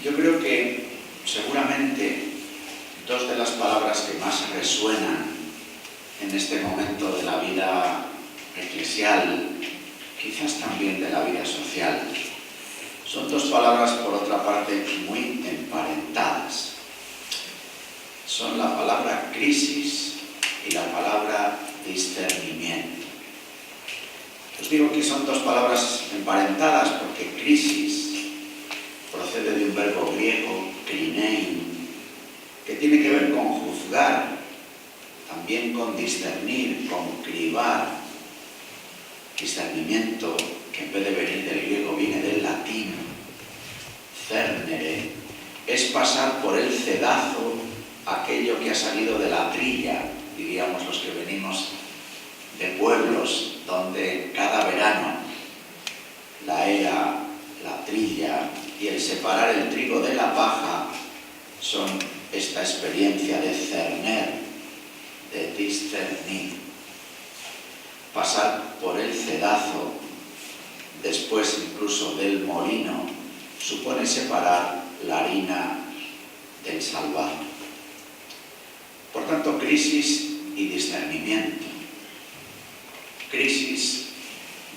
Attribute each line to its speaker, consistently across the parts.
Speaker 1: Yo creo que seguramente dos de las palabras que más resuenan en este momento de la vida eclesial, quizás también de la vida social, son dos palabras, por otra parte, muy emparentadas. Son la palabra crisis y la palabra discernimiento. Os digo que son dos palabras emparentadas porque crisis procede de un verbo griego, krinein, que tiene que ver con juzgar, también con discernir, con cribar. Discernimiento, que en vez de venir del griego viene del latín, cernere, es pasar por el cedazo aquello que ha salido de la trilla, diríamos los que venimos de pueblos donde cada verano la era, la trilla y el separar el trigo de la paja son esta experiencia de cerner, de discernir. Pasar por el cedazo, después incluso del molino, supone separar la harina del salvado. Por tanto, crisis y discernimiento. Crisis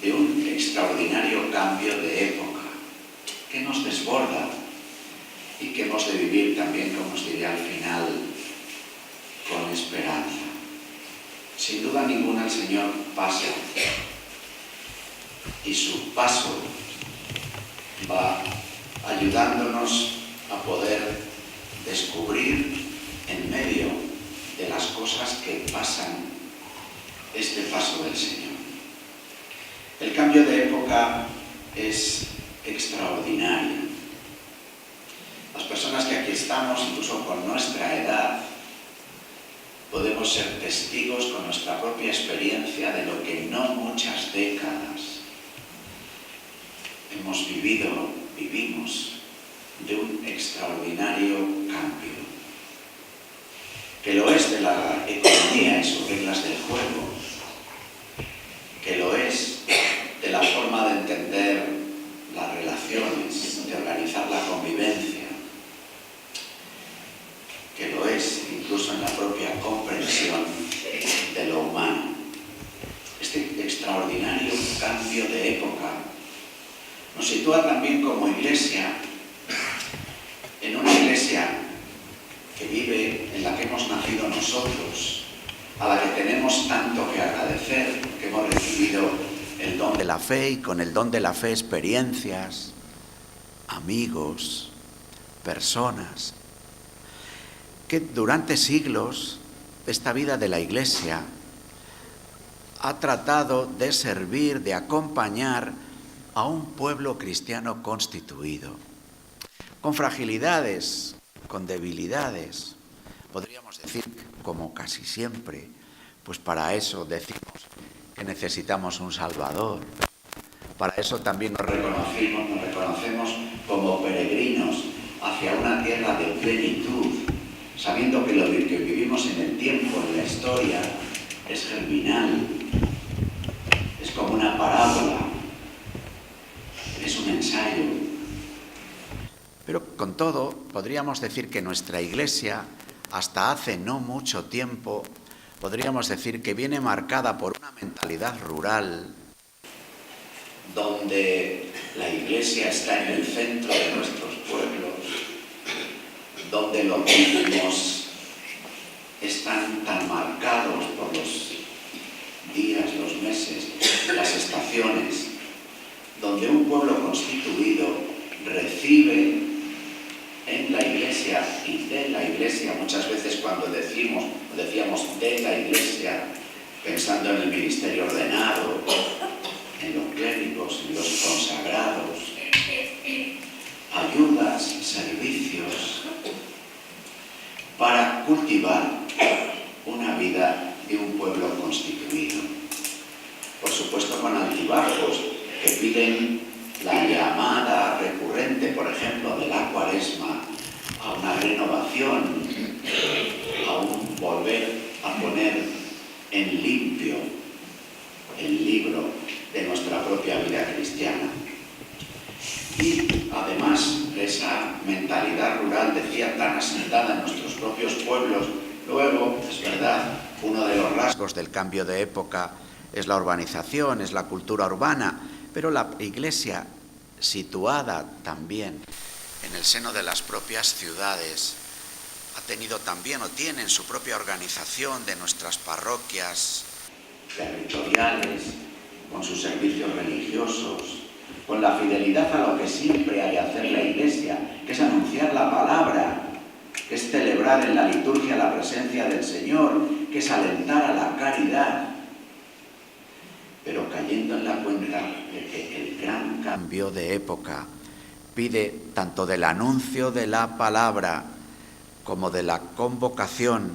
Speaker 1: de un extraordinario cambio de época que nos desborda y que hemos de vivir también, como os diré al final, con esperanza. Sin duda ninguna el Señor pasa y su paso va ayudándonos a poder descubrir en medio de las cosas que pasan este paso del Señor. El cambio de época es extraordinario. Las personas que aquí estamos, incluso con nuestra edad, podemos ser testigos con nuestra propia experiencia de lo que no muchas décadas hemos vivimos de un extraordinario cambio, que lo es de la economía y sus reglas del juego, que lo es de la forma de entender las relaciones, de organizar la convivencia, que lo es incluso en la propia comprensión de lo humano. Este extraordinario cambio de época nos sitúa también como iglesia, en una iglesia que vive, en la que hemos nacido nosotros, a la que tenemos tanto que agradecer, que hemos recibido el don de la fe y con el don de la fe experiencias, amigos, personas, que durante siglos esta vida de la Iglesia ha tratado de servir, de acompañar a un pueblo cristiano constituido, con fragilidades, con debilidades, podríamos decir, como casi siempre, pues para eso decimos que necesitamos un Salvador. Para eso también nos reconocemos como peregrinos hacia una tierra de plenitud, sabiendo que lo que vivimos en el tiempo, en la historia, es germinal, es como una parábola, es un ensayo. Pero con todo, podríamos decir que nuestra Iglesia, hasta hace no mucho tiempo, podríamos decir que viene marcada por una mentalidad rural, donde la Iglesia está en el centro de nuestros pueblos, donde los ritmos están tan marcados por los días, los meses, las estaciones, donde un pueblo constituido recibe en la Iglesia y de la Iglesia, muchas veces cuando decíamos de la Iglesia, pensando en el ministerio ordenado, en los clérigos, en los consagrados, ayudas, servicios, para cultivar una vida de un pueblo constituido. Por supuesto con altibajos que piden la llamada recurrente, por ejemplo, de la Cuaresma, a una renovación, a un volver a poner en limpio el libro de nuestra propia vida cristiana. Y además esa mentalidad mentalidad rural, decía, tan asentada en nuestros propios pueblos. Luego, es verdad, uno de los rasgos del cambio de época es la urbanización, es la cultura urbana, pero la Iglesia, situada también en el seno de las propias ciudades, ha tenido también o tiene su propia organización de nuestras parroquias territoriales, con sus servicios religiosos, con la fidelidad a lo que siempre hay que hacer la Iglesia, que es anunciar la palabra, que es celebrar en la liturgia la presencia del Señor, que es alentar a la caridad, pero cayendo en la cuenta de que el gran cambio de época pide tanto del anuncio de la palabra como de la convocación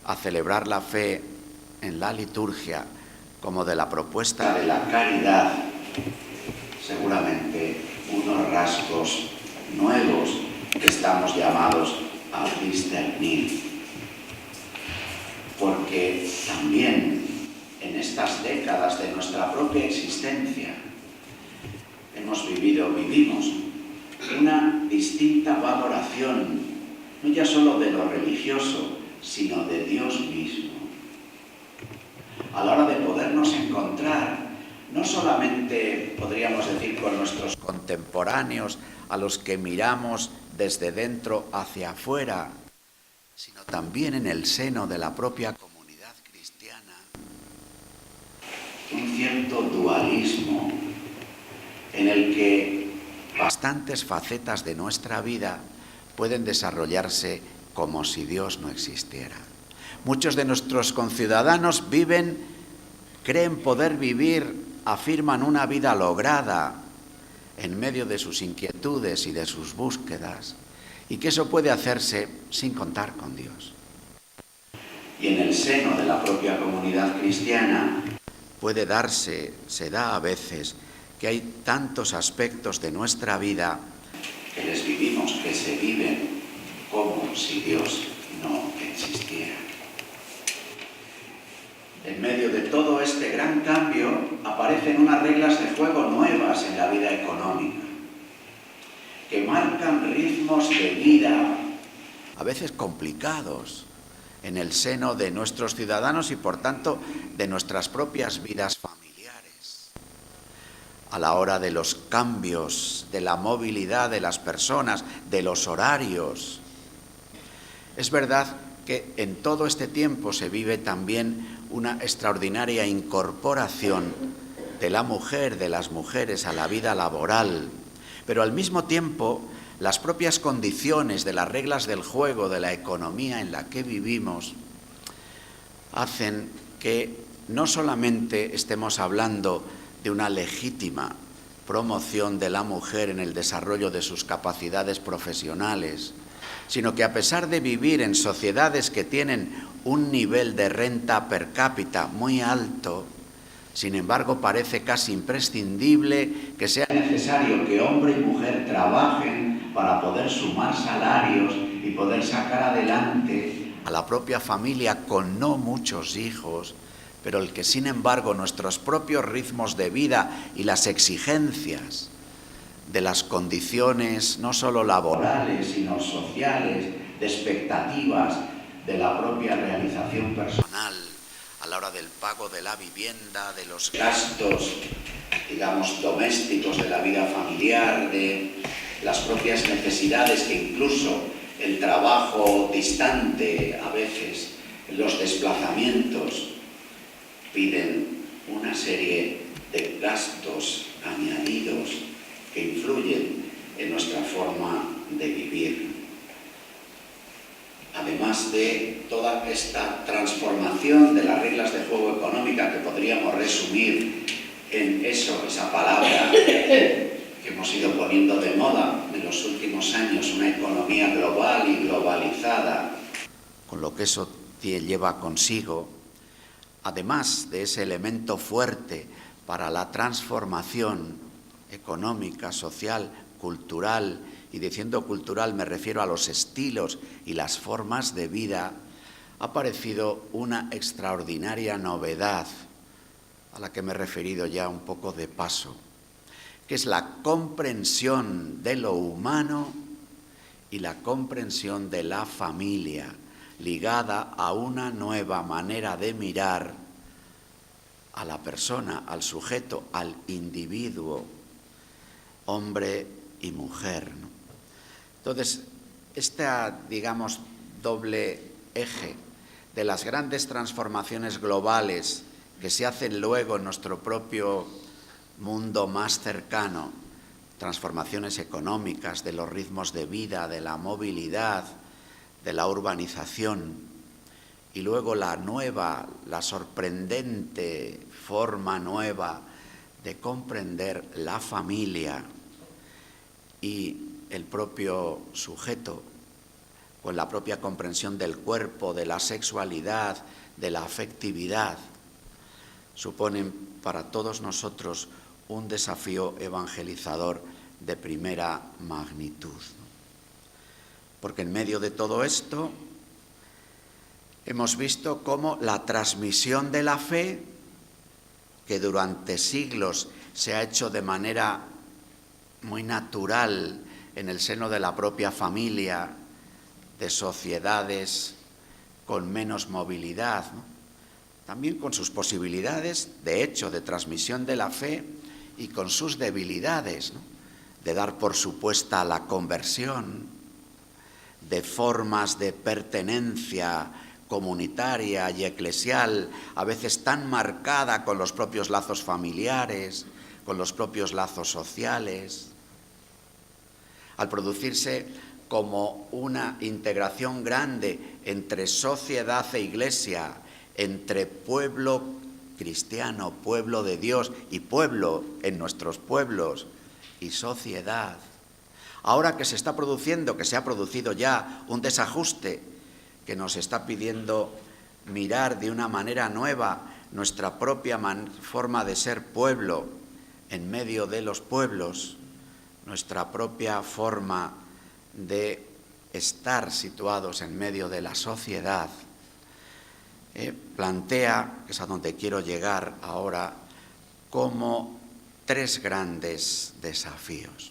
Speaker 1: a celebrar la fe en la liturgia, como de la propuesta de la caridad, seguramente unos rasgos nuevos que estamos llamados a discernir. Porque también en estas décadas de nuestra propia existencia vivimos una distinta valoración, no ya solo de lo religioso, sino de Dios mismo. A la hora de podernos encontrar, no solamente, podríamos decir, con nuestros contemporáneos, a los que miramos desde dentro hacia afuera, sino también en el seno de la propia comunidad cristiana, un cierto dualismo en el que bastantes facetas de nuestra vida pueden desarrollarse como si Dios no existiera. Muchos de nuestros conciudadanos creen poder vivir, afirman una vida lograda en medio de sus inquietudes y de sus búsquedas, y que eso puede hacerse sin contar con Dios. Y en el seno de la propia comunidad cristiana se da a veces, que hay tantos aspectos de nuestra vida que les vivimos, que se viven como si Dios no existiera. En medio de todo este gran cambio aparecen unas reglas de juego nuevas en la vida económica, que marcan ritmos de vida, a veces complicados, en el seno de nuestros ciudadanos y, por tanto, de nuestras propias vidas familiares. A la hora de los cambios, de la movilidad de las personas, de los horarios. Es verdad que en todo este tiempo se vive también una extraordinaria incorporación de la mujer, de las mujeres a la vida laboral, pero al mismo tiempo las propias condiciones de las reglas del juego, de la economía en la que vivimos, hacen que no solamente estemos hablando de una legítima promoción de la mujer en el desarrollo de sus capacidades profesionales, sino que a pesar de vivir en sociedades que tienen un nivel de renta per cápita muy alto, sin embargo parece casi imprescindible que sea necesario que hombre y mujer trabajen para poder sumar salarios y poder sacar adelante a la propia familia con no muchos hijos, pero el que sin embargo nuestros propios ritmos de vida y las exigencias de las condiciones no solo laborales, sino sociales, de expectativas de la propia realización personal, a la hora del pago de la vivienda, de los gastos, digamos, domésticos de la vida familiar, de las propias necesidades que incluso el trabajo distante, a veces los desplazamientos, piden una serie de gastos añadidos que influyen en nuestra forma de vivir. Además de toda esta transformación de las reglas de juego económica que podríamos resumir en esa palabra que hemos ido poniendo de moda en los últimos años, una economía global y globalizada, con lo que eso lleva consigo, además de ese elemento fuerte para la transformación económica, social, cultural, y diciendo cultural me refiero a los estilos y las formas de vida, ha aparecido una extraordinaria novedad a la que me he referido ya un poco de paso, que es la comprensión de lo humano y la comprensión de la familia, ligada a una nueva manera de mirar a la persona, al sujeto, al individuo, hombre y mujer, ¿no? Entonces, digamos, doble eje de las grandes transformaciones globales que se hacen luego en nuestro propio mundo más cercano, transformaciones económicas, de los ritmos de vida, de la movilidad, de la urbanización, y luego la sorprendente forma nueva de comprender la familia y el propio sujeto, con la propia comprensión del cuerpo, de la sexualidad, de la afectividad, suponen para todos nosotros un desafío evangelizador de primera magnitud. Porque en medio de todo esto hemos visto cómo la transmisión de la fe, que durante siglos se ha hecho de manera muy natural en el seno de la propia familia, de sociedades con menos movilidad, ¿no? También con sus posibilidades, de hecho, de transmisión de la fe y con sus debilidades, ¿no? De dar por supuesta la conversión, de formas de pertenencia comunitaria y eclesial, a veces tan marcada con los propios lazos familiares, con los propios lazos sociales, al producirse como una integración grande entre sociedad e iglesia, entre pueblo cristiano, pueblo de Dios y pueblo en nuestros pueblos y sociedad. Ahora que se está produciendo, que se ha producido ya un desajuste que nos está pidiendo mirar de una manera nueva nuestra propia forma de ser pueblo en medio de los pueblos, nuestra propia forma de estar situados en medio de la sociedad, plantea, que es a donde quiero llegar ahora, como tres grandes desafíos.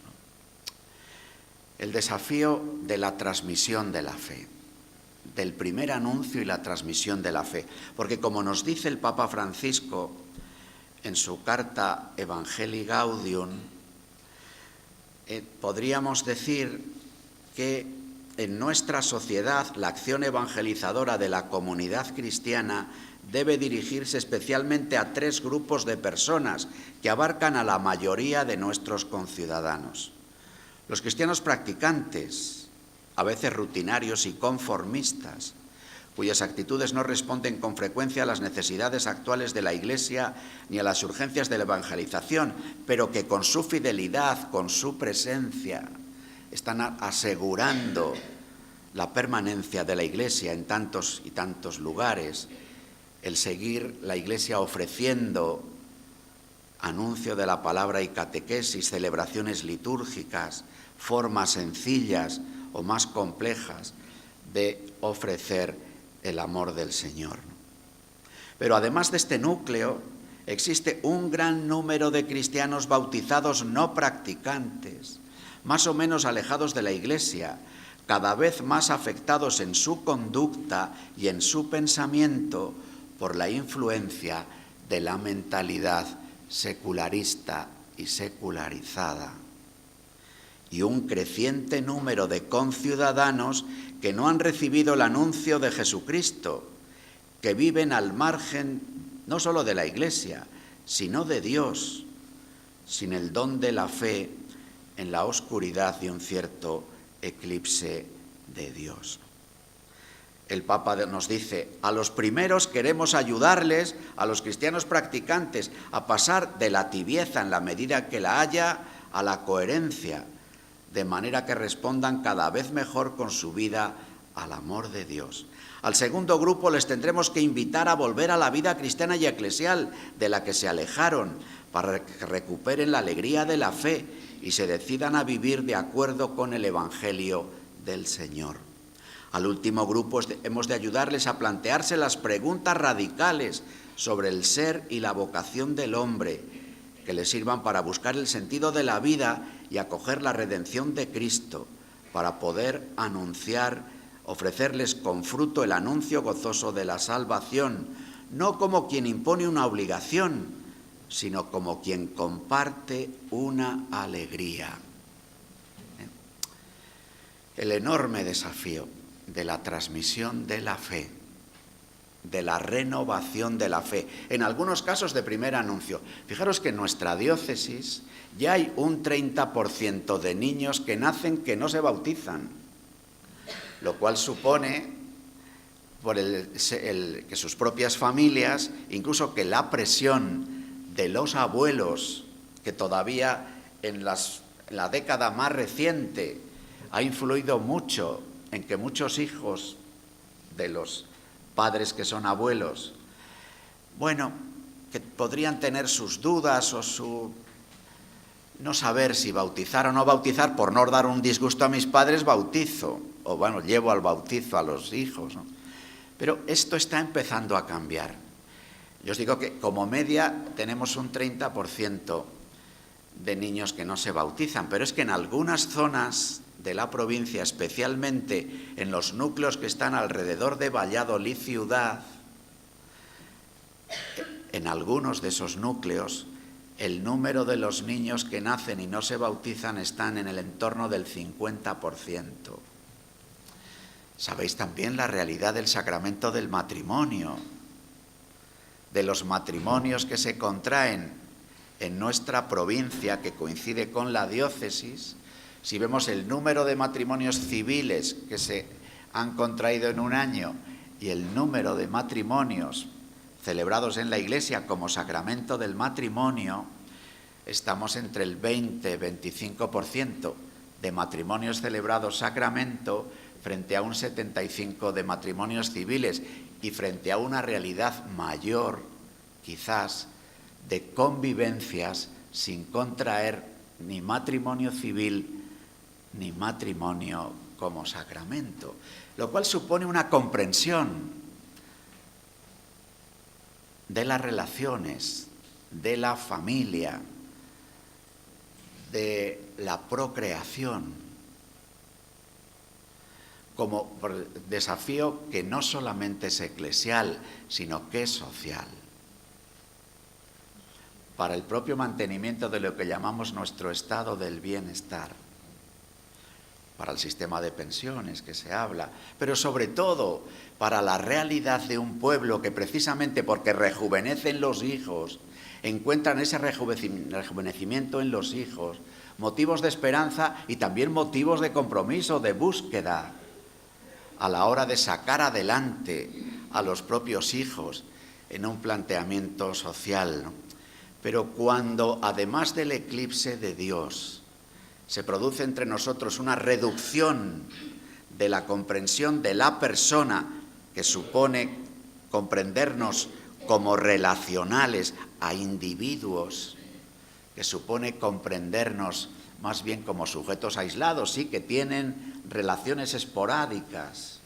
Speaker 1: El desafío de la transmisión de la fe, del primer anuncio y la transmisión de la fe. Porque como nos dice el Papa Francisco en su carta Evangelii Gaudium, podríamos decir que en nuestra sociedad la acción evangelizadora de la comunidad cristiana debe dirigirse especialmente a tres grupos de personas que abarcan a la mayoría de nuestros conciudadanos. Los cristianos practicantes, a veces rutinarios y conformistas, cuyas actitudes no responden con frecuencia a las necesidades actuales de la Iglesia ni a las urgencias de la evangelización, pero que con su fidelidad, con su presencia, están asegurando la permanencia de la Iglesia en tantos y tantos lugares, el seguir la Iglesia ofreciendo anuncio de la palabra y catequesis, celebraciones litúrgicas, formas sencillas o más complejas de ofrecer el amor del Señor. Pero además de este núcleo, existe un gran número de cristianos bautizados no practicantes, más o menos alejados de la Iglesia, cada vez más afectados en su conducta y en su pensamiento por la influencia de la mentalidad secularista y secularizada. Y un creciente número de conciudadanos que no han recibido el anuncio de Jesucristo, que viven al margen no solo de la Iglesia, sino de Dios, sin el don de la fe, en la oscuridad de un cierto eclipse de Dios. El Papa nos dice, a los primeros queremos ayudarles, a los cristianos practicantes, a pasar de la tibieza en la medida que la haya, a la coherencia, de manera que respondan cada vez mejor con su vida al amor de Dios. Al segundo grupo les tendremos que invitar a volver a la vida cristiana y eclesial de la que se alejaron, para que recuperen la alegría de la fe y se decidan a vivir de acuerdo con el Evangelio del Señor. Al último grupo hemos de ayudarles a plantearse las preguntas radicales sobre el ser y la vocación del hombre, que les sirvan para buscar el sentido de la vida y acoger la redención de Cristo,
Speaker 2: para poder anunciar, ofrecerles con fruto el anuncio gozoso de la salvación, no como quien impone una obligación, sino como quien comparte una alegría. El enorme desafío de la transmisión de la fe, de la renovación de la fe, en algunos casos de primer anuncio. Fijaros que en nuestra diócesis ya hay un 30% de niños que nacen que no se bautizan, lo cual supone que sus propias familias, incluso que la presión de los abuelos, que todavía en la década más reciente ha influido mucho en que muchos hijos de los padres que son abuelos, que podrían tener sus dudas o no saber si bautizar o no bautizar, por no dar un disgusto a mis padres, bautizo, o llevo al bautizo a los hijos, ¿no? Pero esto está empezando a cambiar. Yo os digo que como media tenemos un 30% de niños que no se bautizan, pero es que en algunas zonas de la provincia, especialmente en los núcleos que están alrededor de Valladolid ciudad, en algunos de esos núcleos, el número de los niños que nacen y no se bautizan están en el entorno del 50%. Sabéis también la realidad del sacramento del matrimonio, de los matrimonios que se contraen en nuestra provincia, que coincide con la diócesis. Si vemos el número de matrimonios civiles que se han contraído en un año y el número de matrimonios celebrados en la Iglesia como sacramento del matrimonio, estamos entre el 20-25% de matrimonios celebrados sacramento frente a un 75% de matrimonios civiles y frente a una realidad mayor, quizás, de convivencias sin contraer ni matrimonio civil ni matrimonio como sacramento, lo cual supone una comprensión de las relaciones, de la familia, de la procreación, como desafío que no solamente es eclesial, sino que es social, para el propio mantenimiento de lo que llamamos nuestro estado del bienestar, para el sistema de pensiones que se habla, pero sobre todo para la realidad de un pueblo que precisamente porque rejuvenecen los hijos, encuentran ese rejuvenecimiento en los hijos, motivos de esperanza y también motivos de compromiso, de búsqueda, a la hora de sacar adelante a los propios hijos en un planteamiento social, ¿no? Pero cuando, además del eclipse de Dios, se produce entre nosotros una reducción de la comprensión de la persona, que supone comprendernos como relacionales a individuos, que supone comprendernos más bien como sujetos aislados, sí, que tienen relaciones esporádicas,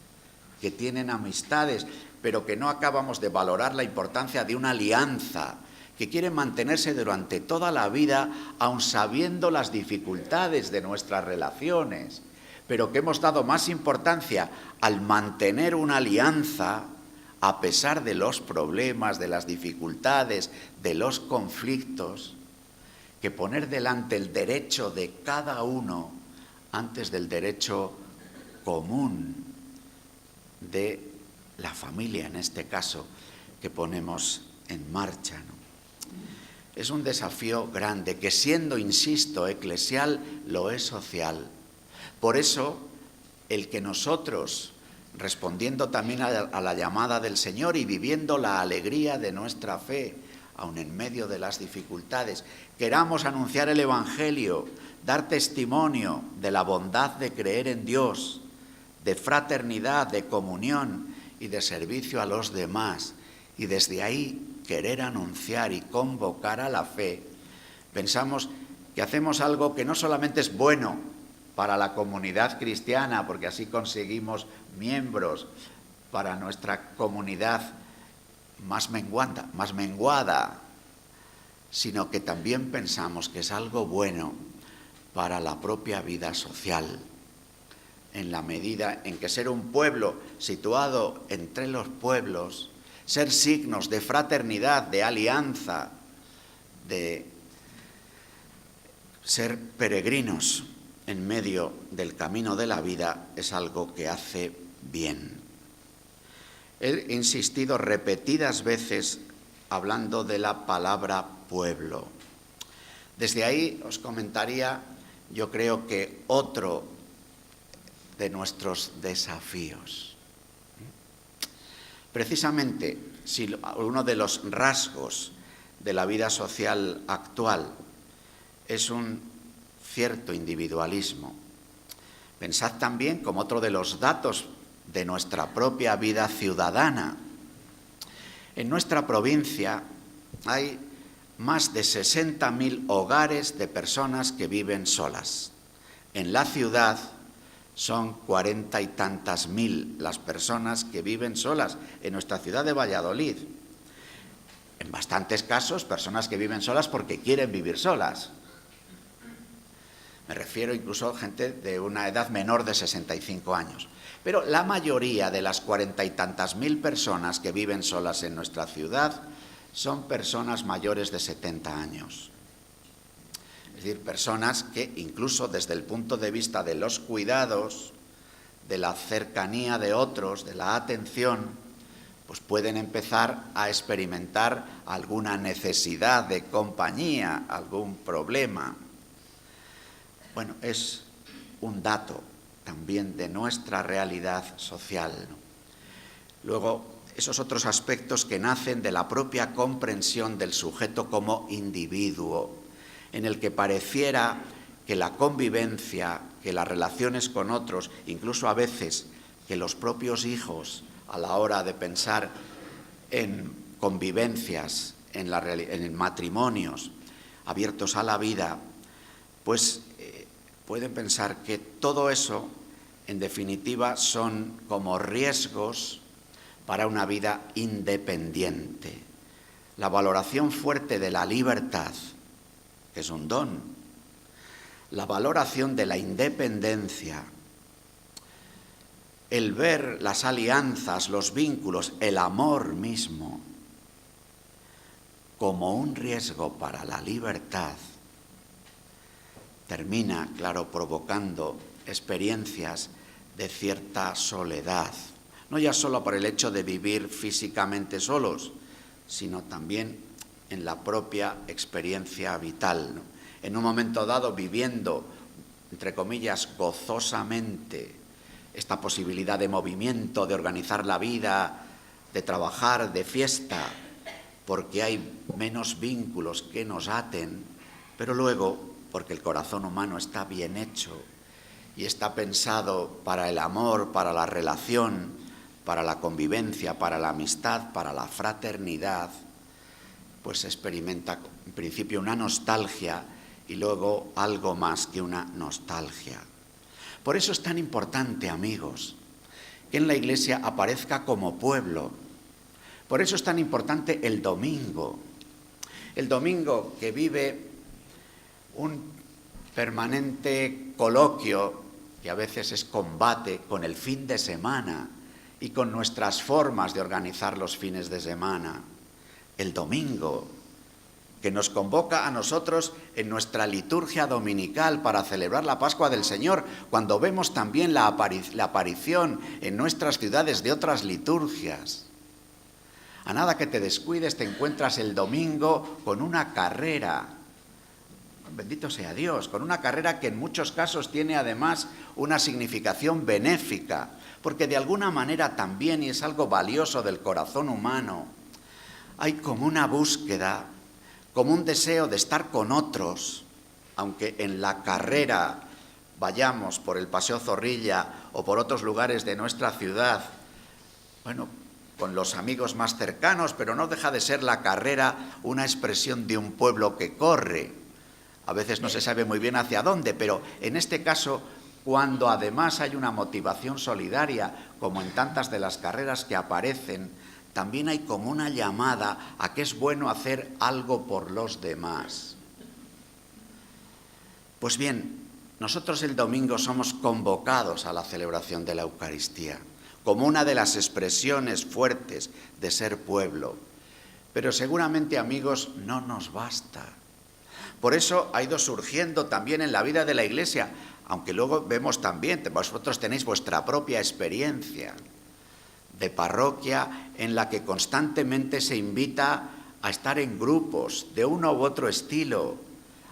Speaker 2: que tienen amistades, pero que no acabamos de valorar la importancia de una alianza, que quiere mantenerse durante toda la vida, aun sabiendo las dificultades de nuestras relaciones, pero que hemos dado más importancia al mantener una alianza a pesar de los problemas, de las dificultades, de los conflictos, que poner delante el derecho de cada uno antes del derecho común de la familia, en este caso, que ponemos en marcha, ¿no? Es un desafío grande que, siendo, insisto, eclesial, lo es social. Por eso, el que nosotros, respondiendo también a la llamada del Señor y viviendo la alegría de nuestra fe, aun en medio de las dificultades, queramos anunciar el Evangelio, dar testimonio de la bondad de creer en Dios, de fraternidad, de comunión y de servicio a los demás, y desde ahí querer anunciar y convocar a la fe, pensamos que hacemos algo que no solamente es bueno para la comunidad cristiana, porque así conseguimos miembros para nuestra comunidad más menguada, sino que también pensamos que es algo bueno para la propia vida social, en la medida en que ser un pueblo situado entre los pueblos, ser signos de fraternidad, de alianza, de ser peregrinos en medio del camino de la vida, es algo que hace bien. He insistido repetidas veces hablando de la palabra pueblo. Desde ahí os comentaría, yo creo que otro de nuestros desafíos. Precisamente, si uno de los rasgos de la vida social actual es un cierto individualismo, pensad también como otro de los datos de nuestra propia vida ciudadana. En nuestra provincia hay más de 60.000 hogares de personas que viven solas. En la ciudad son 40 y tantas mil las personas que viven solas en nuestra ciudad de Valladolid. En bastantes casos, personas que viven solas porque quieren vivir solas. Me refiero incluso a gente de una edad menor de 65 años. Pero la mayoría de las 40 y tantas mil personas que viven solas en nuestra ciudad son personas mayores de 70 años. Es decir, personas que incluso desde el punto de vista de los cuidados, de la cercanía de otros, de la atención, pues pueden empezar a experimentar alguna necesidad de compañía, algún problema. Bueno, es un dato también de nuestra realidad social, ¿no? Luego, esos otros aspectos que nacen de la propia comprensión del sujeto como individuo, en el que pareciera que la convivencia, que las relaciones con otros, incluso a veces que los propios hijos, a la hora de pensar en convivencias, en matrimonios abiertos a la vida, pues pueden pensar que todo eso, en definitiva, son como riesgos para una vida independiente. La valoración fuerte de la libertad, que es un don, la valoración de la independencia, el ver las alianzas, los vínculos, el amor mismo, como un riesgo para la libertad, termina, claro, provocando experiencias de cierta soledad, no ya solo por el hecho de vivir físicamente solos, sino también en la propia experiencia vital, ¿no? En un momento dado, viviendo, entre comillas, gozosamente esta posibilidad de movimiento, de organizar la vida, de trabajar, de fiesta, porque hay menos vínculos que nos aten, pero luego, porque el corazón humano está bien hecho y está pensado para el amor, para la relación, para la convivencia, para la amistad, para la fraternidad, pues se experimenta en principio una nostalgia y luego algo más que una nostalgia. Por eso es tan importante, amigos, que en la Iglesia aparezca como pueblo. Por eso es tan importante el domingo que vive un permanente coloquio, que a veces es combate con el fin de semana y con nuestras formas de organizar los fines de semana. El domingo, que nos convoca a nosotros en nuestra liturgia dominical para celebrar la Pascua del Señor, cuando vemos también la aparición en nuestras ciudades de otras liturgias. A nada que te descuides, te encuentras el domingo con una carrera. Bendito sea Dios, con una carrera que en muchos casos tiene además una significación benéfica, porque de alguna manera también, y es algo valioso del corazón humano, hay como una búsqueda, como un deseo de estar con otros, aunque en la carrera vayamos por el Paseo Zorrilla o por otros lugares de nuestra ciudad, bueno, con los amigos más cercanos, pero no deja de ser la carrera una expresión de un pueblo que corre. A veces no se sabe muy bien hacia dónde, pero en este caso, cuando además hay una motivación solidaria, como en tantas de las carreras que aparecen, también hay como una llamada a que es bueno hacer algo por los demás. Pues bien, nosotros el domingo somos convocados a la celebración de la Eucaristía, como una de las expresiones fuertes de ser pueblo. Pero seguramente, amigos, no nos basta. Por eso ha ido surgiendo también en la vida de la Iglesia, aunque luego vemos también, vosotros tenéis vuestra propia experiencia de parroquia en la que constantemente se invita a estar en grupos de uno u otro estilo,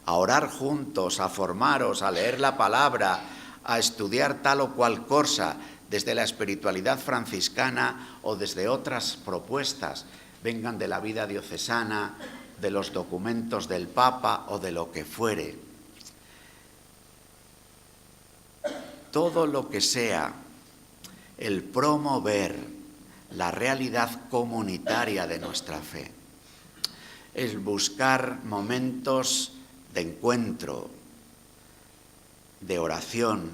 Speaker 2: a orar juntos, a formaros, a leer la palabra, a estudiar tal o cual cosa, desde la espiritualidad franciscana o desde otras propuestas, vengan de la vida diocesana, de los documentos del Papa o de lo que fuere. Todo lo que sea el promover la realidad comunitaria de nuestra fe, el buscar momentos de encuentro, de oración,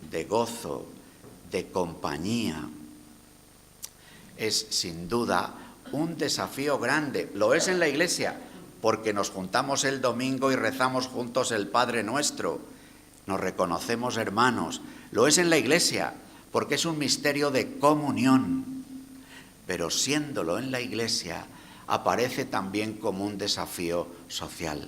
Speaker 2: de gozo, de compañía, es sin duda un desafío grande. Lo es en la Iglesia, porque nos juntamos el domingo y rezamos juntos el Padre Nuestro, nos reconocemos hermanos. Lo es en la Iglesia, porque es un misterio de comunión, pero siéndolo en la Iglesia, aparece también como un desafío social.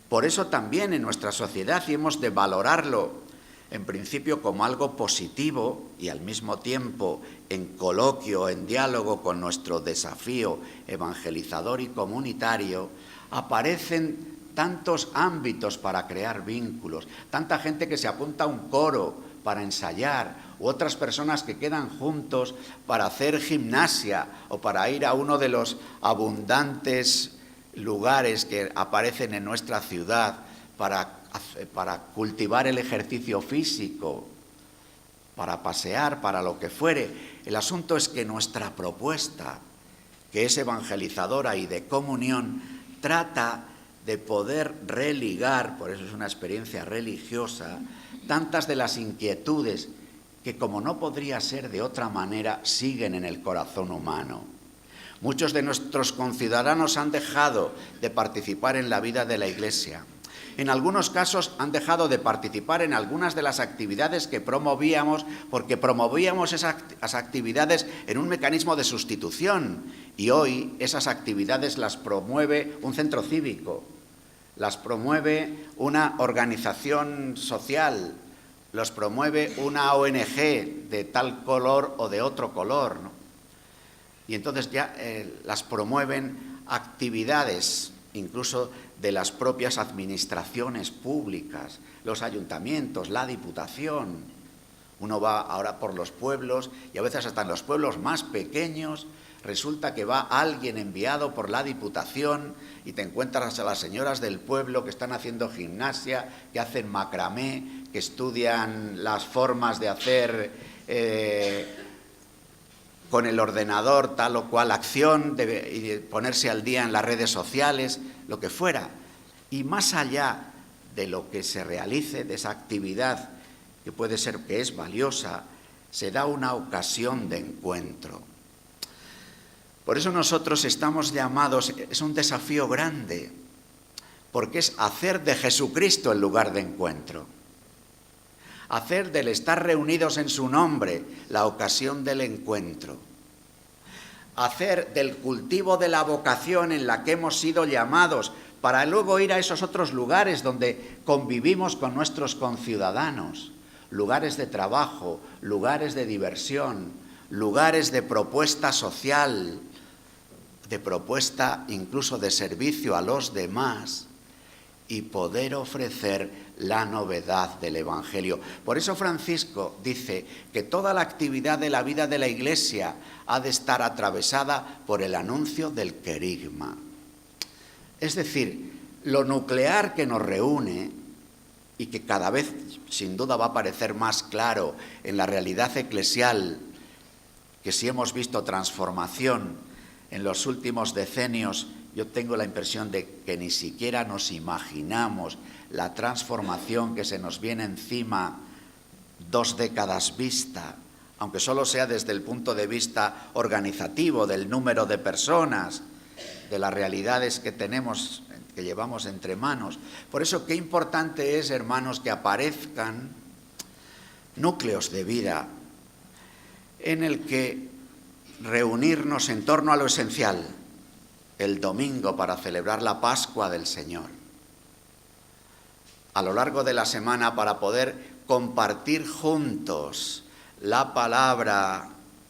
Speaker 2: Por eso también en nuestra sociedad, y hemos de valorarlo en principio como algo positivo y al mismo tiempo en coloquio, en diálogo con nuestro desafío evangelizador y comunitario, aparecen tantos ámbitos para crear vínculos, tanta gente que se apunta a un coro para ensayar, u otras personas que quedan juntos para hacer gimnasia o para ir a uno de los abundantes lugares que aparecen en nuestra ciudad para cultivar el ejercicio físico, para pasear, para lo que fuere. El asunto es que nuestra propuesta, que es evangelizadora y de comunión, trata de poder religar, por eso es una experiencia religiosa, tantas de las inquietudes que, como no podría ser de otra manera, siguen en el corazón humano. Muchos de nuestros conciudadanos han dejado de participar en la vida de la Iglesia. En algunos casos han dejado de participar en algunas de las actividades que promovíamos, porque promovíamos esas actividades en un mecanismo de sustitución, y hoy esas actividades las promueve un centro cívico, las promueve una organización social, los promueve una ONG de tal color o de otro color, ¿no? Y entonces ya las promueven actividades incluso de las propias administraciones públicas, los ayuntamientos, la Diputación. Uno va ahora por los pueblos y a veces hasta en los pueblos más pequeños resulta que va alguien enviado por la Diputación y te encuentras a las señoras del pueblo que están haciendo gimnasia, que hacen macramé, que estudian las formas de hacer con el ordenador tal o cual acción y de ponerse al día en las redes sociales, lo que fuera. Y más allá de lo que se realice, de esa actividad que puede ser que es valiosa, se da una ocasión de encuentro. Por eso nosotros estamos llamados, es un desafío grande, porque es hacer de Jesucristo el lugar de encuentro. Hacer del estar reunidos en su nombre la ocasión del encuentro. Hacer del cultivo de la vocación en la que hemos sido llamados para luego ir a esos otros lugares donde convivimos con nuestros conciudadanos, lugares de trabajo, lugares de diversión, lugares de propuesta social, de propuesta incluso de servicio a los demás, y poder ofrecer la novedad del Evangelio. Por eso Francisco dice que toda la actividad de la vida de la Iglesia ha de estar atravesada por el anuncio del querigma. Es decir, lo nuclear que nos reúne y que cada vez sin duda va a parecer más claro en la realidad eclesial, que si hemos visto transformación en los últimos decenios, yo tengo la impresión de que ni siquiera nos imaginamos la transformación que se nos viene encima 2 décadas vista, aunque solo sea desde el punto de vista organizativo, del número de personas, de las realidades que tenemos que llevamos entre manos. Por eso qué importante es, hermanos, que aparezcan núcleos de vida en el que reunirnos en torno a lo esencial, el domingo para celebrar la Pascua del Señor. A lo largo de la semana para poder compartir juntos la palabra,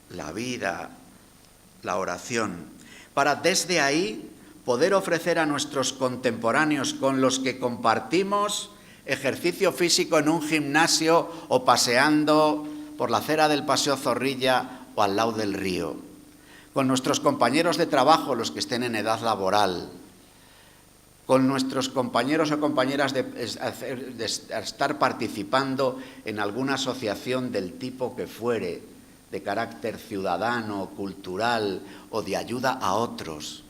Speaker 2: la vida, la oración, para desde ahí poder ofrecer a nuestros contemporáneos con los que compartimos ejercicio físico en un gimnasio o paseando por la acera del Paseo Zorrilla o al lado del río, con nuestros compañeros de trabajo, los que estén en edad laboral, con nuestros compañeros o compañeras de estar participando en alguna asociación del tipo que fuere, de carácter ciudadano, cultural o de ayuda a otros.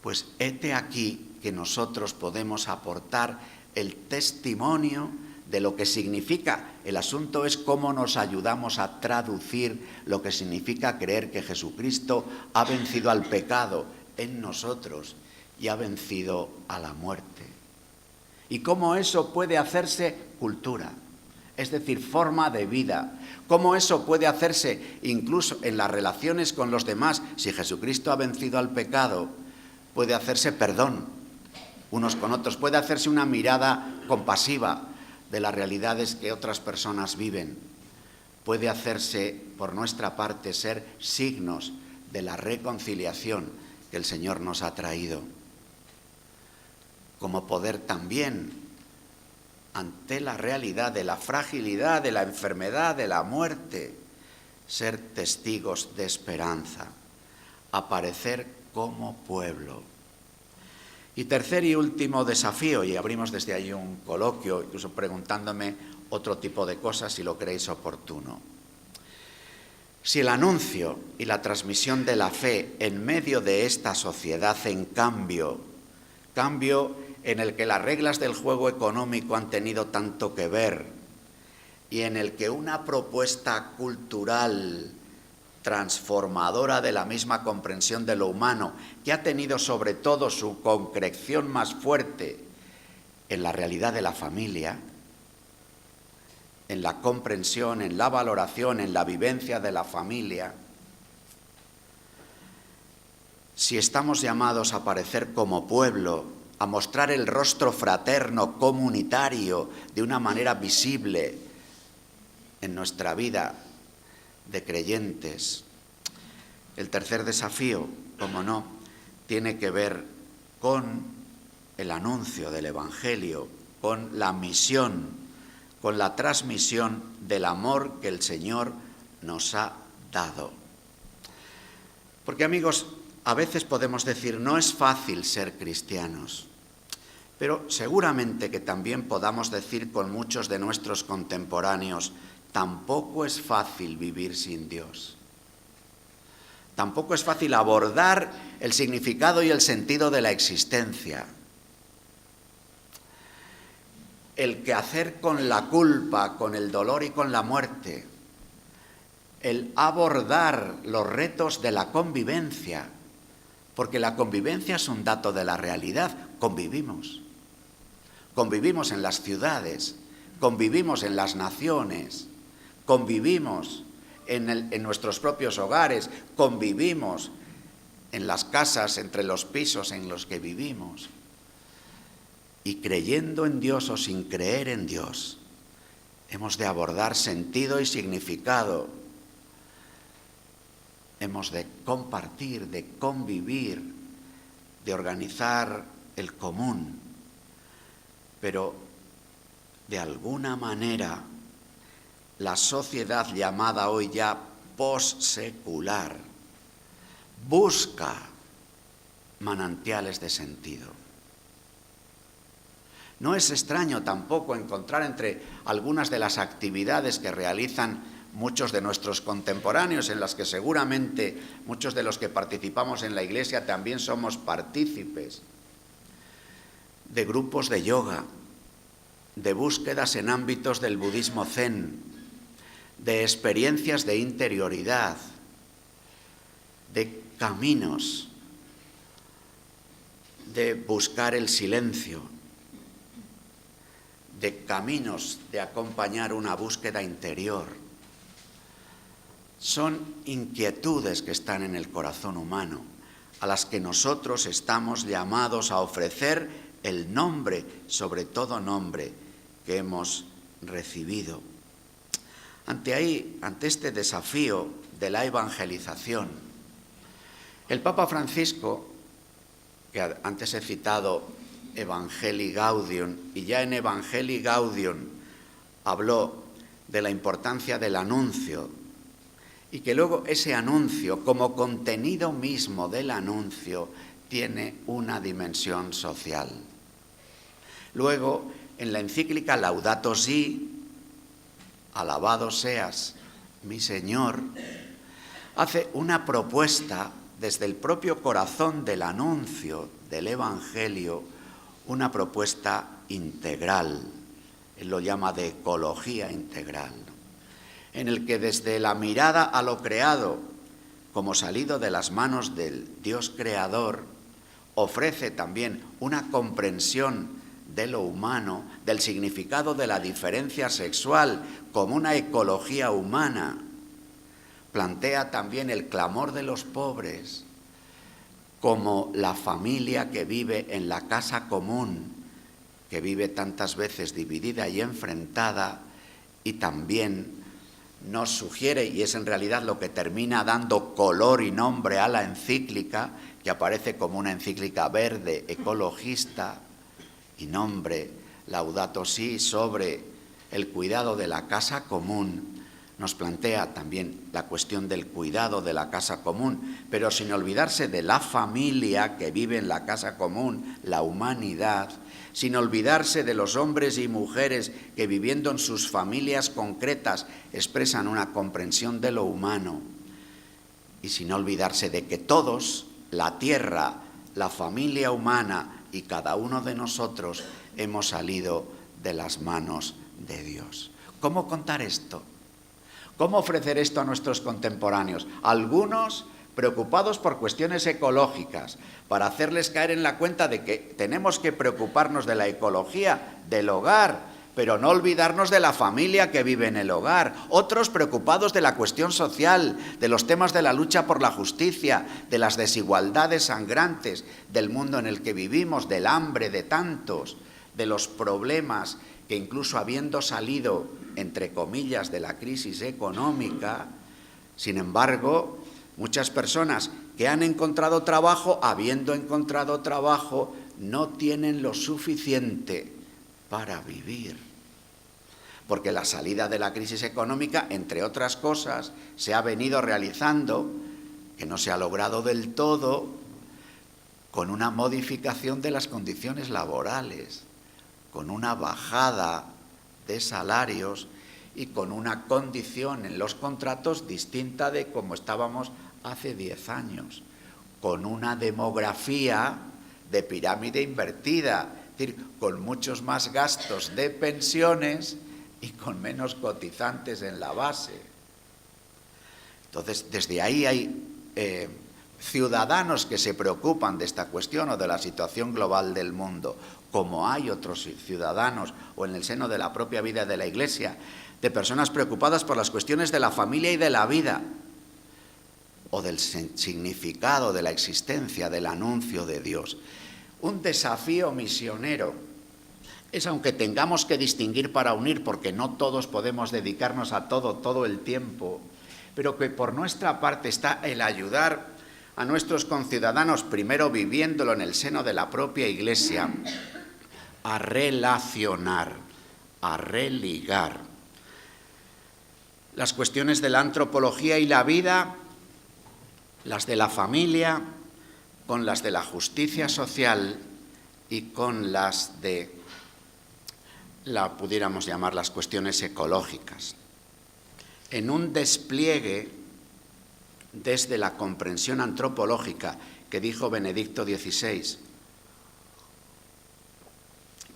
Speaker 2: Pues hete aquí que nosotros podemos aportar el testimonio de lo que significa. El asunto es cómo nos ayudamos a traducir lo que significa creer que Jesucristo ha vencido al pecado en nosotros y ha vencido a la muerte. Y cómo eso puede hacerse cultura, es decir, forma de vida. Cómo eso puede hacerse incluso en las relaciones con los demás. Si Jesucristo ha vencido al pecado, puede hacerse perdón unos con otros, puede hacerse una mirada compasiva de las realidades que otras personas viven. Puede hacerse, por nuestra parte, ser signos de la reconciliación que el Señor nos ha traído. Como poder también, ante la realidad de la fragilidad, de la enfermedad, de la muerte, ser testigos de esperanza, aparecer como pueblo. Y tercer y último desafío, y abrimos desde ahí un coloquio, incluso preguntándome otro tipo de cosas si lo creéis oportuno. Si el anuncio y la transmisión de la fe en medio de esta sociedad en cambio en el que las reglas del juego económico han tenido tanto que ver y en el que una propuesta cultural transformadora de la misma comprensión de lo humano, que ha tenido sobre todo su concreción más fuerte en la realidad de la familia, en la comprensión, en la valoración, en la vivencia de la familia. Si estamos llamados a parecer como pueblo, a mostrar el rostro fraterno, comunitario, de una manera visible en nuestra vida de creyentes. El tercer desafío, como no, tiene que ver con el anuncio del Evangelio, con la misión, con la transmisión del amor que el Señor nos ha dado. Porque, amigos, a veces podemos decir, no es fácil ser cristianos, pero seguramente que también podamos decir con muchos de nuestros contemporáneos, tampoco es fácil vivir sin Dios. Tampoco es fácil abordar el significado y el sentido de la existencia. El quehacer con la culpa, con el dolor y con la muerte. El abordar los retos de la convivencia. Porque la convivencia es un dato de la realidad. Convivimos. Convivimos en las ciudades. Convivimos en las naciones. Convivimos en nuestros propios hogares, convivimos en las casas, entre los pisos en los que vivimos. Y creyendo en Dios o sin creer en Dios, hemos de abordar sentido y significado. Hemos de compartir, de convivir, de organizar el común. Pero, de alguna manera, la sociedad llamada hoy ya postsecular busca manantiales de sentido. No es extraño tampoco encontrar entre algunas de las actividades que realizan muchos de nuestros contemporáneos, en las que seguramente muchos de los que participamos en la Iglesia también somos partícipes, de grupos de yoga, de búsquedas en ámbitos del budismo zen, de experiencias de interioridad, de caminos de buscar el silencio, de caminos de acompañar una búsqueda interior. Son inquietudes que están en el corazón humano, a las que nosotros estamos llamados a ofrecer el nombre, sobre todo nombre, que hemos recibido. Ante este desafío de la evangelización, el Papa Francisco, que antes he citado Evangelii Gaudium, y ya en Evangelii Gaudium habló de la importancia del anuncio, y que luego ese anuncio, como contenido mismo del anuncio, tiene una dimensión social. Luego, en la encíclica Laudato Si, alabado seas, mi Señor, hace una propuesta desde el propio corazón del anuncio del Evangelio, una propuesta integral. Él lo llama de ecología integral, en el que desde la mirada a lo creado, como salido de las manos del Dios creador, ofrece también una comprensión de lo humano, del significado de la diferencia sexual como una ecología humana. Plantea también el clamor de los pobres como la familia que vive en la casa común, que vive tantas veces dividida y enfrentada, y también nos sugiere, y es en realidad lo que termina dando color y nombre a la encíclica, que aparece como una encíclica verde, ecologista, y nombre Laudato Si sobre el cuidado de la casa común. Nos plantea también la cuestión del cuidado de la casa común, pero sin olvidarse de la familia que vive en la casa común, la humanidad, sin olvidarse de los hombres y mujeres que viviendo en sus familias concretas expresan una comprensión de lo humano, y sin olvidarse de que todos, la tierra, la familia humana y cada uno de nosotros hemos salido de las manos de Dios. ¿Cómo contar esto? ¿Cómo ofrecer esto a nuestros contemporáneos? Algunos preocupados por cuestiones ecológicas, para hacerles caer en la cuenta de que tenemos que preocuparnos de la ecología del hogar, pero no olvidarnos de la familia que vive en el hogar. Otros preocupados de la cuestión social, de los temas de la lucha por la justicia, de las desigualdades sangrantes del mundo en el que vivimos, del hambre de tantos, de los problemas que incluso habiendo salido, entre comillas, de la crisis económica, sin embargo, muchas personas que han encontrado trabajo, habiendo encontrado trabajo, no tienen lo suficiente para vivir. Porque la salida de la crisis económica, entre otras cosas, se ha venido realizando, que no se ha logrado del todo, con una modificación de las condiciones laborales, con una bajada de salarios y con una condición en los contratos distinta de como estábamos hace 10 años, con una demografía de pirámide invertida, es decir, con muchos más gastos de pensiones y con menos cotizantes en la base. Entonces, desde ahí hay ciudadanos que se preocupan de esta cuestión o de la situación global del mundo, como hay otros ciudadanos o en el seno de la propia vida de la Iglesia, de personas preocupadas por las cuestiones de la familia y de la vida, o del significado de la existencia, del anuncio de Dios. Un desafío misionero es, aunque tengamos que distinguir para unir, porque no todos podemos dedicarnos a todo el tiempo, pero que por nuestra parte está el ayudar a nuestros conciudadanos, primero viviéndolo en el seno de la propia Iglesia, a relacionar, a religar las cuestiones de la antropología y la vida, las de la familia, con las de la justicia social y con las de, pudiéramos llamar, las cuestiones ecológicas. En un despliegue desde la comprensión antropológica que dijo Benedicto XVI,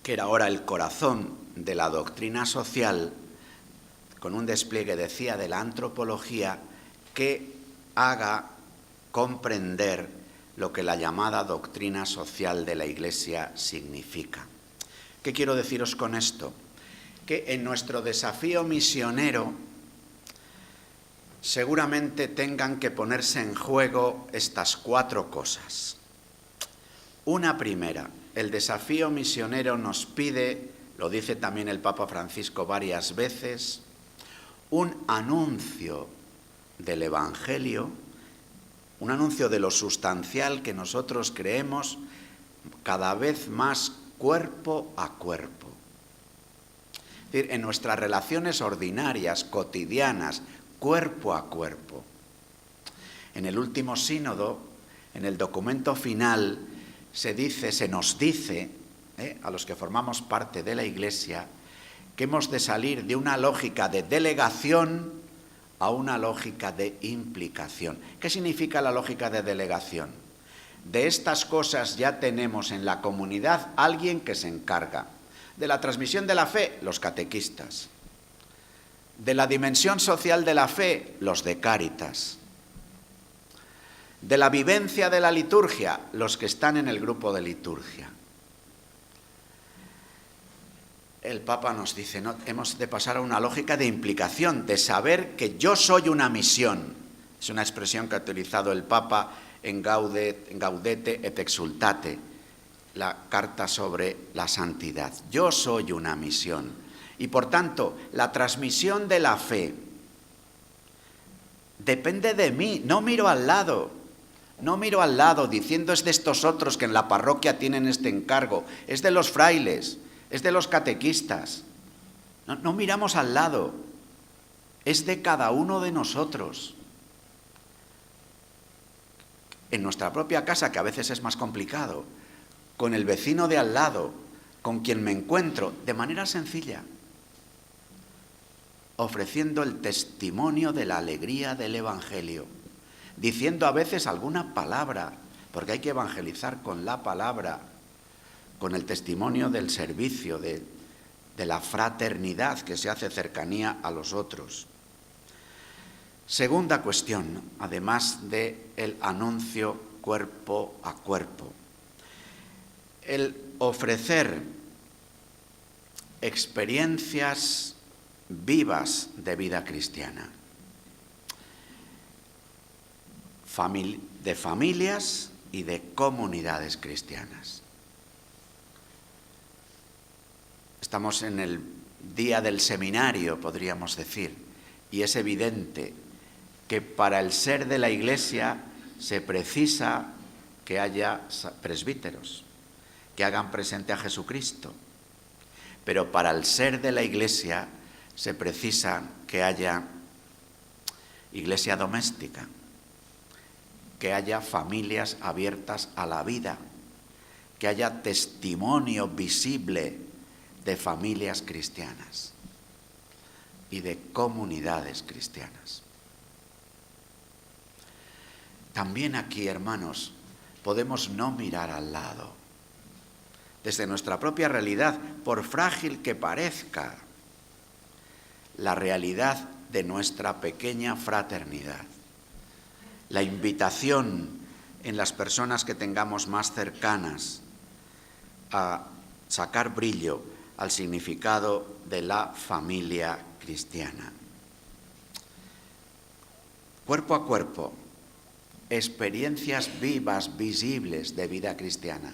Speaker 2: que era ahora el corazón de la doctrina social, con un despliegue, decía, de la antropología que haga comprender lo que la llamada doctrina social de la Iglesia significa. ¿Qué quiero deciros con esto? Que en nuestro desafío misionero seguramente tengan que ponerse en juego estas 4 cosas. Una primera, el desafío misionero nos pide, lo dice también el Papa Francisco varias veces, un anuncio del Evangelio, un anuncio de lo sustancial que nosotros creemos cada vez más cuerpo a cuerpo. Es decir, en nuestras relaciones ordinarias, cotidianas, cuerpo a cuerpo. En el último sínodo, en el documento final, se nos dice, a los que formamos parte de la Iglesia, que hemos de salir de una lógica de delegación a una lógica de implicación. ¿Qué significa la lógica de delegación? De estas cosas ya tenemos en la comunidad alguien que se encarga. De la transmisión de la fe, los catequistas. De la dimensión social de la fe, los de Cáritas. De la vivencia de la liturgia, los que están en el grupo de liturgia. El Papa nos dice, no, hemos de pasar a una lógica de implicación, de saber que yo soy una misión. Es una expresión que ha utilizado el Papa en Gaudete et Exsultate, la carta sobre la santidad. Yo soy una misión. Y por tanto, la transmisión de la fe depende de mí. No miro al lado diciendo es de estos otros que en la parroquia tienen este encargo, es de los frailes, es de los catequistas. No miramos al lado, es de cada uno de nosotros. En nuestra propia casa, que a veces es más complicado, con el vecino de al lado, con quien me encuentro, de manera sencilla, ofreciendo el testimonio de la alegría del Evangelio, diciendo a veces alguna palabra, porque hay que evangelizar con la palabra, con el testimonio del servicio, de la fraternidad que se hace cercanía a los otros. Segunda cuestión, además del anuncio cuerpo a cuerpo, el ofrecer experiencias vivas de vida cristiana, de familias y de comunidades cristianas. Estamos en el día del seminario, podríamos decir, y es evidente que para el ser de la Iglesia se precisa que haya presbíteros, que hagan presente a Jesucristo. Pero para el ser de la Iglesia se precisa que haya iglesia doméstica, que haya familias abiertas a la vida, que haya testimonio visible de familias cristianas y de comunidades cristianas. También aquí, hermanos, podemos no mirar al lado. Desde nuestra propia realidad, por frágil que parezca, la realidad de nuestra pequeña fraternidad, la invitación en las personas que tengamos más cercanas a sacar brillo al significado de la familia cristiana. Cuerpo a cuerpo, experiencias vivas, visibles de vida cristiana,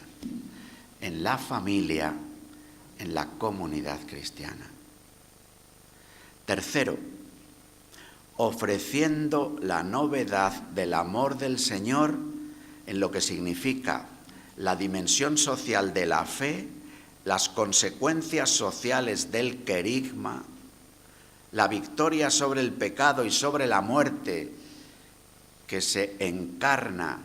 Speaker 2: en la familia, en la comunidad cristiana. Tercero, ofreciendo la novedad del amor del Señor en lo que significa la dimensión social de la fe, las consecuencias sociales del querigma, la victoria sobre el pecado y sobre la muerte que se encarna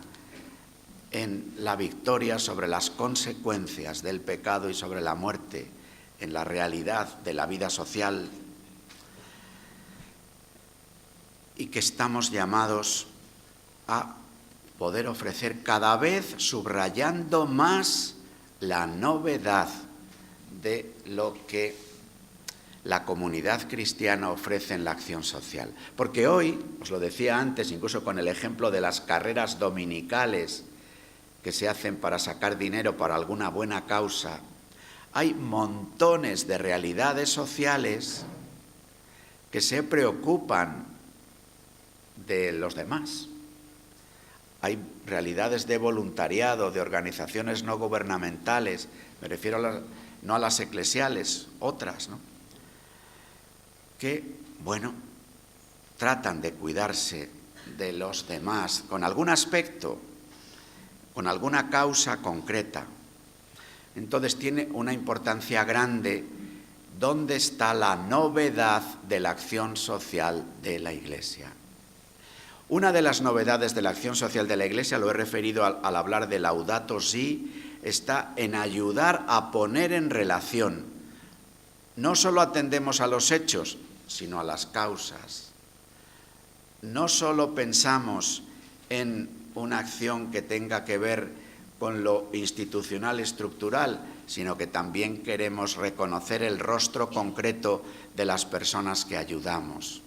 Speaker 2: en la victoria sobre las consecuencias del pecado y sobre la muerte en la realidad de la vida social, y que estamos llamados a poder ofrecer cada vez subrayando más la novedad de lo que la comunidad cristiana ofrece en la acción social. Porque hoy, os lo decía antes, incluso con el ejemplo de las carreras dominicales que se hacen para sacar dinero para alguna buena causa. Hay montones de realidades sociales que se preocupan de los demás. Hay realidades de voluntariado, de organizaciones no gubernamentales, me refiero no a las eclesiales, otras, ¿no?, que, bueno, tratan de cuidarse de los demás con algún aspecto, con alguna causa concreta. Entonces tiene una importancia grande dónde está la novedad de la acción social de la Iglesia. Una de las novedades de la acción social de la Iglesia, lo he referido al hablar de Laudato Si, está en ayudar a poner en relación. No solo atendemos a los hechos, sino a las causas. No solo pensamos en una acción que tenga que ver con lo institucional estructural, sino que también queremos reconocer el rostro concreto de las personas que ayudamos.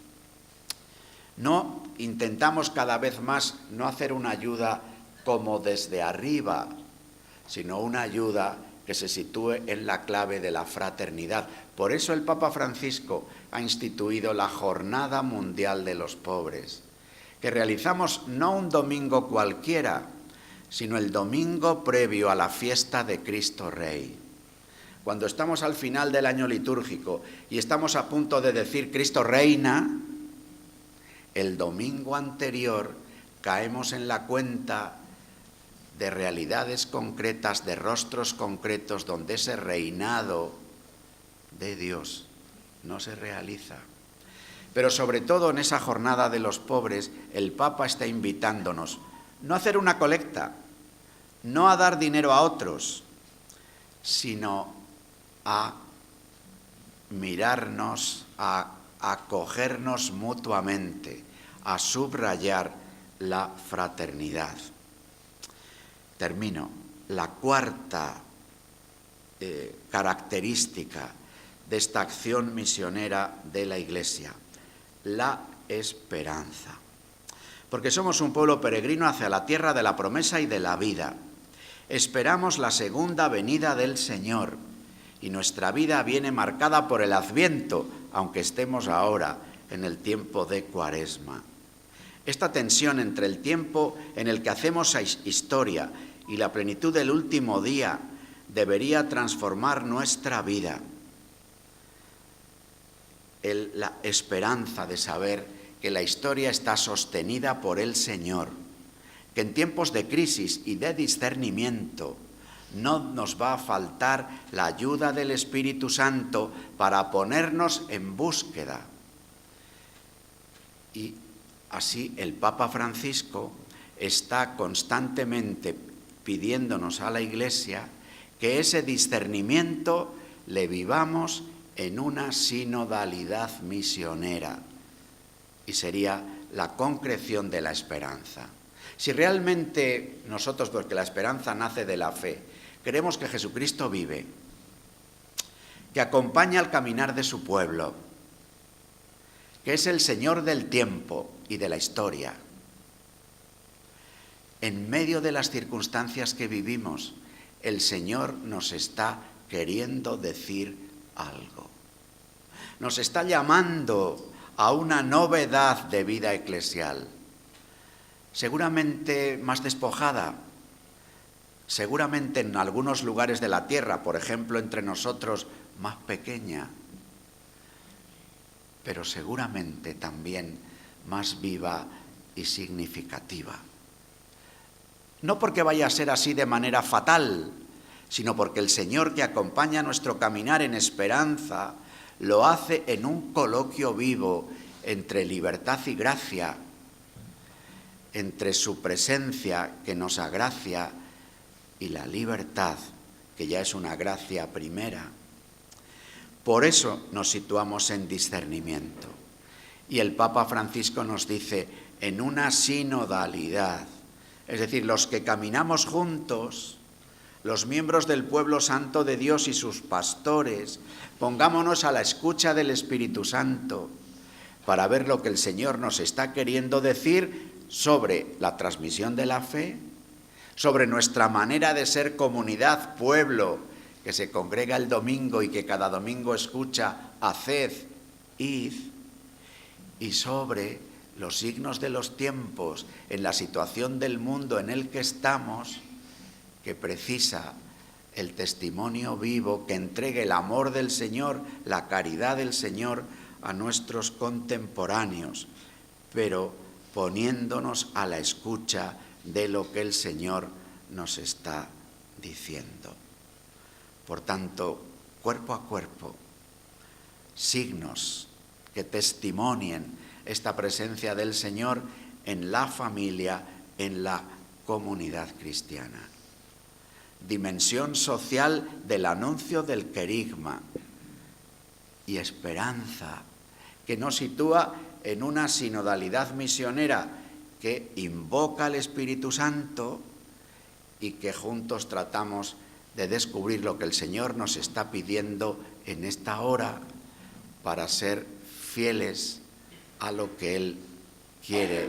Speaker 2: No intentamos cada vez más no hacer una ayuda como desde arriba, sino una ayuda que se sitúe en la clave de la fraternidad. Por eso el Papa Francisco ha instituido la Jornada Mundial de los Pobres, que realizamos no un domingo cualquiera, sino el domingo previo a la fiesta de Cristo Rey. Cuando estamos al final del año litúrgico y estamos a punto de decir Cristo reina, el domingo anterior caemos en la cuenta de realidades concretas, de rostros concretos, donde ese reinado de Dios no se realiza. Pero sobre todo en esa jornada de los pobres, el Papa está invitándonos no a hacer una colecta, no a dar dinero a otros, sino a mirarnos, a acogernos mutuamente, a subrayar la fraternidad. Termino. La cuarta característica de esta acción misionera de la Iglesia, la esperanza. Porque somos un pueblo peregrino hacia la tierra de la promesa y de la vida. Esperamos la segunda venida del Señor y nuestra vida viene marcada por el Adviento, aunque estemos ahora en el tiempo de Cuaresma. Esta tensión entre el tiempo en el que hacemos historia y la plenitud del último día debería transformar nuestra vida. La esperanza de saber que la historia está sostenida por el Señor, que en tiempos de crisis y de discernimiento no nos va a faltar la ayuda del Espíritu Santo para ponernos en búsqueda. Y así el Papa Francisco está constantemente pidiéndonos a la Iglesia que ese discernimiento le vivamos en una sinodalidad misionera, y sería la concreción de la esperanza. Si realmente nosotros, porque la esperanza nace de la fe, creemos que Jesucristo vive, que acompaña el caminar de su pueblo, que es el Señor del tiempo y de la historia, en medio de las circunstancias que vivimos, el Señor nos está queriendo decir algo. Nos está llamando a una novedad de vida eclesial, seguramente más despojada, seguramente en algunos lugares de la tierra, por ejemplo entre nosotros, más pequeña, pero seguramente también más viva y significativa. No porque vaya a ser así de manera fatal, sino porque el Señor, que acompaña nuestro caminar en esperanza, lo hace en un coloquio vivo entre libertad y gracia, entre su presencia que nos agracia y la libertad, que ya es una gracia primera. Por eso nos situamos en discernimiento. Y el Papa Francisco nos dice, en una sinodalidad, es decir, los que caminamos juntos, los miembros del pueblo santo de Dios y sus pastores, pongámonos a la escucha del Espíritu Santo para ver lo que el Señor nos está queriendo decir sobre la transmisión de la fe, sobre nuestra manera de ser comunidad, pueblo, que se congrega el domingo y que cada domingo escucha haced, id, y sobre los signos de los tiempos, en la situación del mundo en el que estamos, que precisa el testimonio vivo que entregue el amor del Señor, la caridad del Señor a nuestros contemporáneos, pero poniéndonos a la escucha de lo que el Señor nos está diciendo. Por tanto, cuerpo a cuerpo, signos que testimonien esta presencia del Señor en la familia, en la comunidad cristiana. Dimensión social del anuncio del querigma y esperanza que nos sitúa en una sinodalidad misionera que invoca al Espíritu Santo y que juntos tratamos de descubrir lo que el Señor nos está pidiendo en esta hora para ser fieles a lo que Él quiere,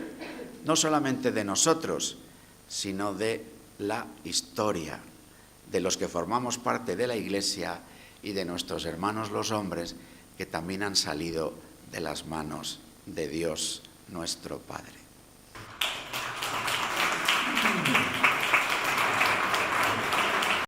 Speaker 2: no solamente de nosotros, sino de la historia, de los que formamos parte de la Iglesia y de nuestros hermanos los hombres que también han salido de las manos de Dios nuestro Padre.